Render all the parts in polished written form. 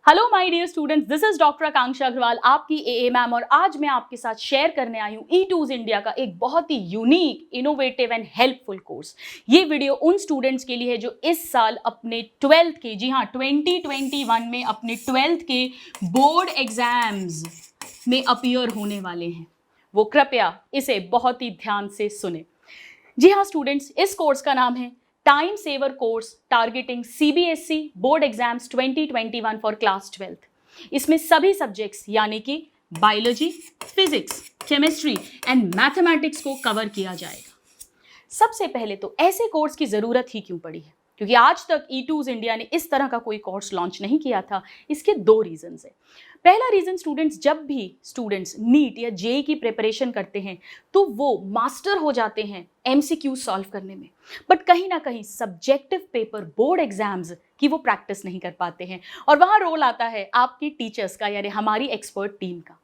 Hello my dear students, this is doctor Akanksha Agarwal, आपकी A A ma'am. और आज मैं आपके साथ शेयर करने आई हूँ ई2 इंडिया का एक बहुत ही unique, innovative and helpful course. ये वीडियो उन स्टूडेंट्स के लिए है जो इस साल अपने 12th के, जी हाँ 2021 में अपने 12th के बोर्ड एग्जाम्स में अपीयर होने वाले हैं। वो कृपया इसे बहुत ही ध्यान से सुने। जी हाँ स्टूडेंट्स, इस कोर्स का नाम है time saver course targeting CBSE board exams 2021 for class 12th। इसमें सभी सब्जेक्ट्स यानी कि biology, physics, chemistry and mathematics को कवर किया जाएगा। सबसे पहले तो ऐसे कोर्स की ज़रूरत ही क्यों पड़ी है, क्योंकि आज तक ई2 इंडिया ने इस तरह का कोई कोर्स लॉन्च नहीं किया था। इसके दो रीजंस है। पहला रीजन, स्टूडेंट्स जब भी स्टूडेंट्स नीट या जेई की प्रिपरेशन करते हैं तो वो मास्टर हो जाते हैं एमसीक्यू सॉल्व करने में, बट कहीं ना कहीं सब्जेक्टिव पेपर बोर्ड एग्जाम्स की वो प्रैक्टिस नहीं कर पाते हैं। और वहाँ रोल आता है आपकी टीचर्स का, यानी हमारी एक्सपर्ट टीम का।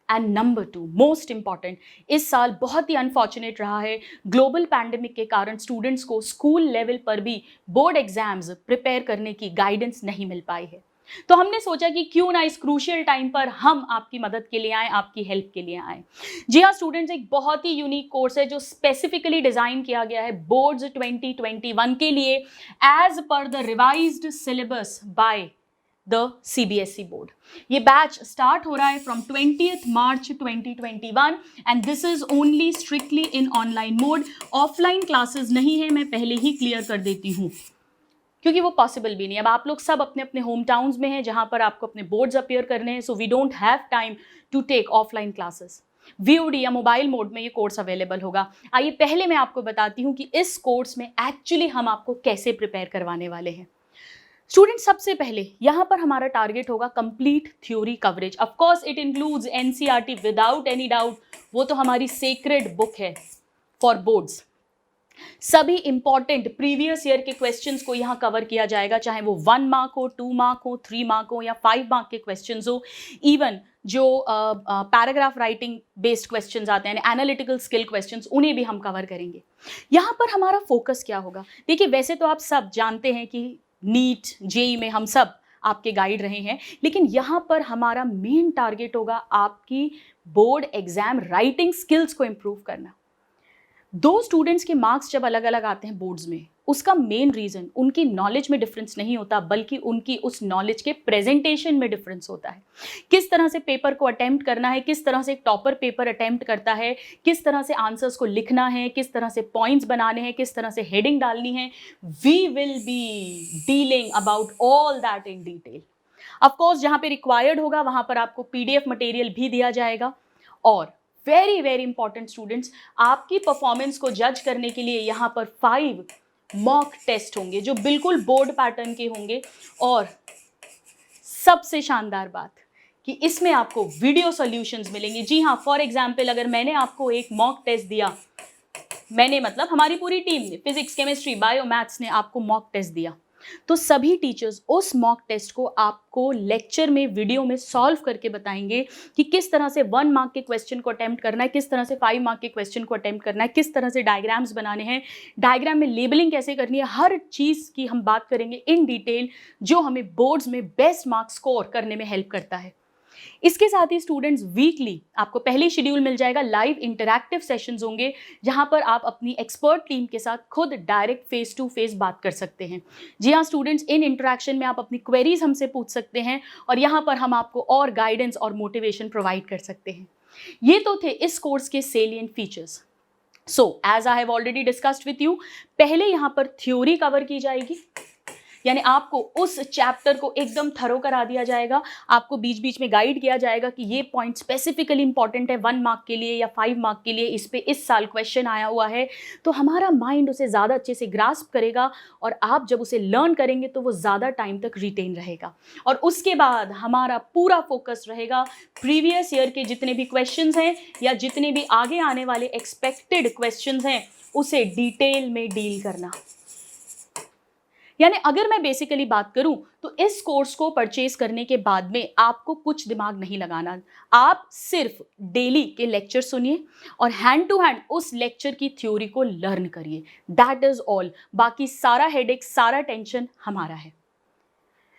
एंड नंबर 2, मोस्ट इंपॉर्टेंट, इस साल बहुत ही अनफॉर्चुनेट रहा है। ग्लोबल पैंडेमिक के कारण स्टूडेंट्स को स्कूल लेवल पर भी बोर्ड एग्जाम्स प्रिपेयर करने की गाइडेंस नहीं मिल पाई है। तो हमने सोचा कि क्यों ना इस क्रूशियल टाइम पर हम आपकी मदद के लिए आए, आपकी हेल्प के लिए आए। जी हाँ स्टूडेंट्स, एक बहुत ही यूनिक कोर्स है जो स्पेसिफिकली डिजाइन किया गया है बोर्ड्स 2021 के लिए as per the revised syllabus by the CBSE board. ये बैच स्टार्ट हो रहा है from 20th March 2021 and this is only strictly in online mode. Offline classes नहीं है, मैं पहले ही क्लियर कर देती हूँ, क्योंकि वो पॉसिबल भी नहीं। अब आप लोग सब अपने अपने होम टाउन्स में हैं जहाँ पर आपको अपने बोर्ड्स अपीयर करने हैं, so we don't have time to take offline classes. VOD या मोबाइल मोड में ये कोर्स अवेलेबल होगा। आइए पहले मैं आपको बताती हूँ कि इस कोर्स में एक्चुअली हम आपको कैसे प्रिपेयर करवाने वाले हैं। स्टूडेंट, सबसे पहले यहाँ पर हमारा टारगेट होगा complete theory coverage. Of course it includes NCERT without any doubt, वो तो हमारी सेक्रेड बुक है फॉर बोर्ड्स। सभी इंपॉर्टेंट प्रीवियस ईयर के क्वेश्चंस को यहाँ कवर किया जाएगा, चाहे वो 1 मार्क हो, 2 मार्क हो, 3 मार्क हो या 5 मार्क के क्वेश्चंस हो। इवन जो पैराग्राफ राइटिंग बेस्ड क्वेश्चंस आते हैं, एनालिटिकल स्किल क्वेश्चंस, उन्हें भी हम कवर करेंगे। यहाँ पर हमारा फोकस क्या होगा? देखिए, वैसे तो आप सब जानते हैं कि नीट जेई में हम सब आपके गाइड रहे हैं, लेकिन यहाँ पर हमारा मेन टारगेट होगा आपकी बोर्ड एग्जाम राइटिंग स्किल्स को इम्प्रूव करना। दो स्टूडेंट्स के मार्क्स जब अलग अलग आते हैं बोर्ड्स में, उसका मेन रीजन उनकी नॉलेज में डिफरेंस नहीं होता, बल्कि उनकी उस नॉलेज के प्रेजेंटेशन में डिफरेंस होता है। किस तरह से पेपर को अटेम्प्ट करना है, किस तरह से एक टॉपर पेपर अटेम्प्ट करता है, किस तरह से आंसर्स को लिखना है, किस तरह से पॉइंट्स बनाने हैं, किस तरह से हेडिंग डालनी है। We will be dealing about all that in detail. Of course जहाँ पे रिक्वायर्ड होगा वहाँ पर आपको पीडीएफ मटेरियल भी दिया जाएगा। और वेरी वेरी इंपॉर्टेंट स्टूडेंट्स, आपकी परफॉर्मेंस को जज करने के लिए यहाँ पर 5 मॉक टेस्ट होंगे जो बिल्कुल बोर्ड पैटर्न के होंगे। और सबसे शानदार बात कि इसमें आपको वीडियो सॉल्यूशंस मिलेंगे। जी हाँ, फॉर एग्जाम्पल अगर मैंने आपको एक मॉक टेस्ट दिया, मैंने मतलब हमारी पूरी टीम ने, फिजिक्स, केमिस्ट्री, बायो, मैथ्स ने आपको मॉक टेस्ट दिया, तो सभी टीचर्स उस मॉक टेस्ट को आपको लेक्चर में, वीडियो में सॉल्व करके बताएंगे कि किस तरह से 1 मार्क के क्वेश्चन को अटेम्प्ट करना है, किस तरह से 5 मार्क के क्वेश्चन को अटेम्प्ट करना है, किस तरह से डायग्राम्स बनाने हैं, डायग्राम में लेबलिंग कैसे करनी है। हर चीज़ की हम बात करेंगे इन डिटेल, जो हमें बोर्ड्स में बेस्ट मार्क्स स्कोर करने में हेल्प करता है। इसके साथ ही स्टूडेंट्स, वीकली आपको पहले शेड्यूल मिल जाएगा, लाइव इंटरैक्टिव सेशंस होंगे जहां पर आप अपनी एक्सपर्ट टीम के साथ खुद डायरेक्ट फेस टू फेस बात कर सकते हैं। जी हाँ स्टूडेंट्स, इन इंटरैक्शन में आप अपनी क्वेरीज हमसे पूछ सकते हैं और यहाँ पर हम आपको और गाइडेंस और मोटिवेशन प्रोवाइड कर सकते हैं। ये तो थे इस कोर्स के salient features. So as I have already discussed with you, पहले यहाँ पर थ्योरी कवर की जाएगी, यानी आपको उस चैप्टर को एकदम थरो करा दिया जाएगा। आपको बीच बीच में गाइड किया जाएगा कि ये पॉइंट स्पेसिफिकली इंपॉर्टेंट है 1 मार्क के लिए या 5 मार्क के लिए, इस पे इस साल क्वेश्चन आया हुआ है। तो हमारा माइंड उसे ज़्यादा अच्छे से ग्रास्प करेगा और आप जब उसे लर्न करेंगे तो वो ज़्यादा टाइम तक रिटेन रहेगा। और उसके बाद हमारा पूरा फोकस रहेगा प्रीवियस ईयर के जितने भी क्वेश्चंस हैं या जितने भी आगे आने वाले एक्सपेक्टेड क्वेश्चंस हैं, उसे डिटेल में डील करना। यानी अगर मैं बेसिकली बात करूं तो इस कोर्स को परचेज करने के बाद में आपको कुछ दिमाग नहीं लगाना। आप सिर्फ डेली के लेक्चर सुनिए और हैंड टू हैंड उस लेक्चर की थ्योरी को लर्न करिए। That is all. बाकी सारा हेडेक, सारा टेंशन हमारा है।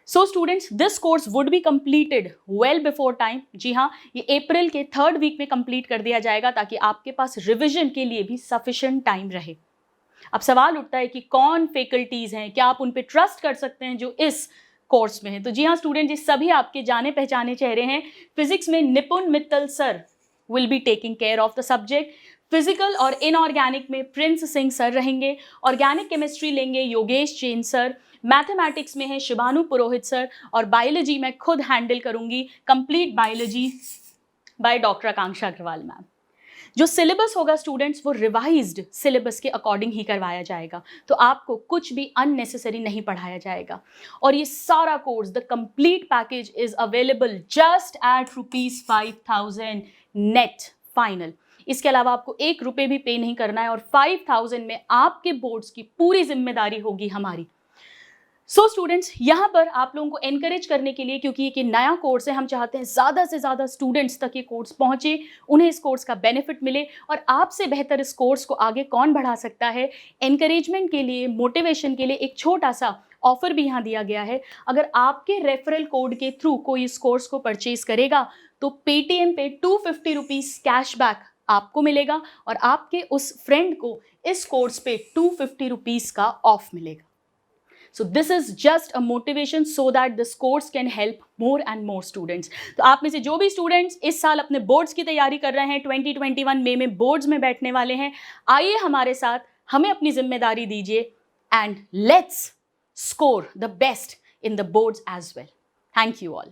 So students, this course would be completed well before time. जी हाँ, ये अप्रैल के 3rd वीक में कंप्लीट कर दिया जाएगा ताकि आपके पास रिविजन के लिए भी सफिशिएंट टाइम रहे। अब सवाल उठता है कि कौन फैकल्टीज हैं, क्या आप उन पे ट्रस्ट कर सकते हैं जो इस कोर्स में है? तो जी हाँ स्टूडेंट, ये सभी आपके जाने पहचाने चेहरे हैं। फिजिक्स में निपुण Mittal sir will be taking care of the subject. Physical और इनऑर्गेनिक में प्रिंस सिंह सर रहेंगे। ऑर्गेनिक केमिस्ट्री लेंगे योगेश जैन सर। मैथमेटिक्स में है शिवानु पुरोहित सर। और बायोलॉजी मैं खुद हैंडल करूंगी, complete biology by doctor Akanksha Agarwal ma'am. जो सिलेबस होगा स्टूडेंट्स, वो रिवाइज्ड सिलेबस के अकॉर्डिंग ही करवाया जाएगा, तो आपको कुछ भी अननेसेसरी नहीं पढ़ाया जाएगा। और ये सारा course, the complete package is available just at ₹5,000 net final. इसके अलावा आपको 1 रुपये भी पे नहीं करना है और 5,000 में आपके बोर्ड्स की पूरी जिम्मेदारी होगी हमारी। सो स्टूडेंट्स, यहाँ पर आप लोगों को एनकरेज करने के लिए, क्योंकि ये नया कोर्स है, हम चाहते हैं ज़्यादा से ज़्यादा स्टूडेंट्स तक ये कोर्स पहुँचे, उन्हें इस कोर्स का बेनिफिट मिले। और आपसे बेहतर इस कोर्स को आगे कौन बढ़ा सकता है? एनकरेजमेंट के लिए, मोटिवेशन के लिए एक छोटा सा ऑफर भी यहाँ दिया गया है। अगर आपके रेफरल कोड के थ्रू कोई इस कोर्स को परचेज करेगा तो पेटीएम पे ₹250 कैशबैक आपको मिलेगा और आपके उस फ्रेंड को इस कोर्स पे ₹250 का ऑफ मिलेगा। So this is just a motivation so that this course can help more and more students. तो आप में से जो भी स्टूडेंट्स इस साल अपने बोर्ड्स की तैयारी कर रहे हैं, 2021 मई में बोर्ड्स में बैठने वाले हैं, आइए हमारे साथ, हमें अपनी जिम्मेदारी दीजिए and let's score the best in the boards as well. Thank you all.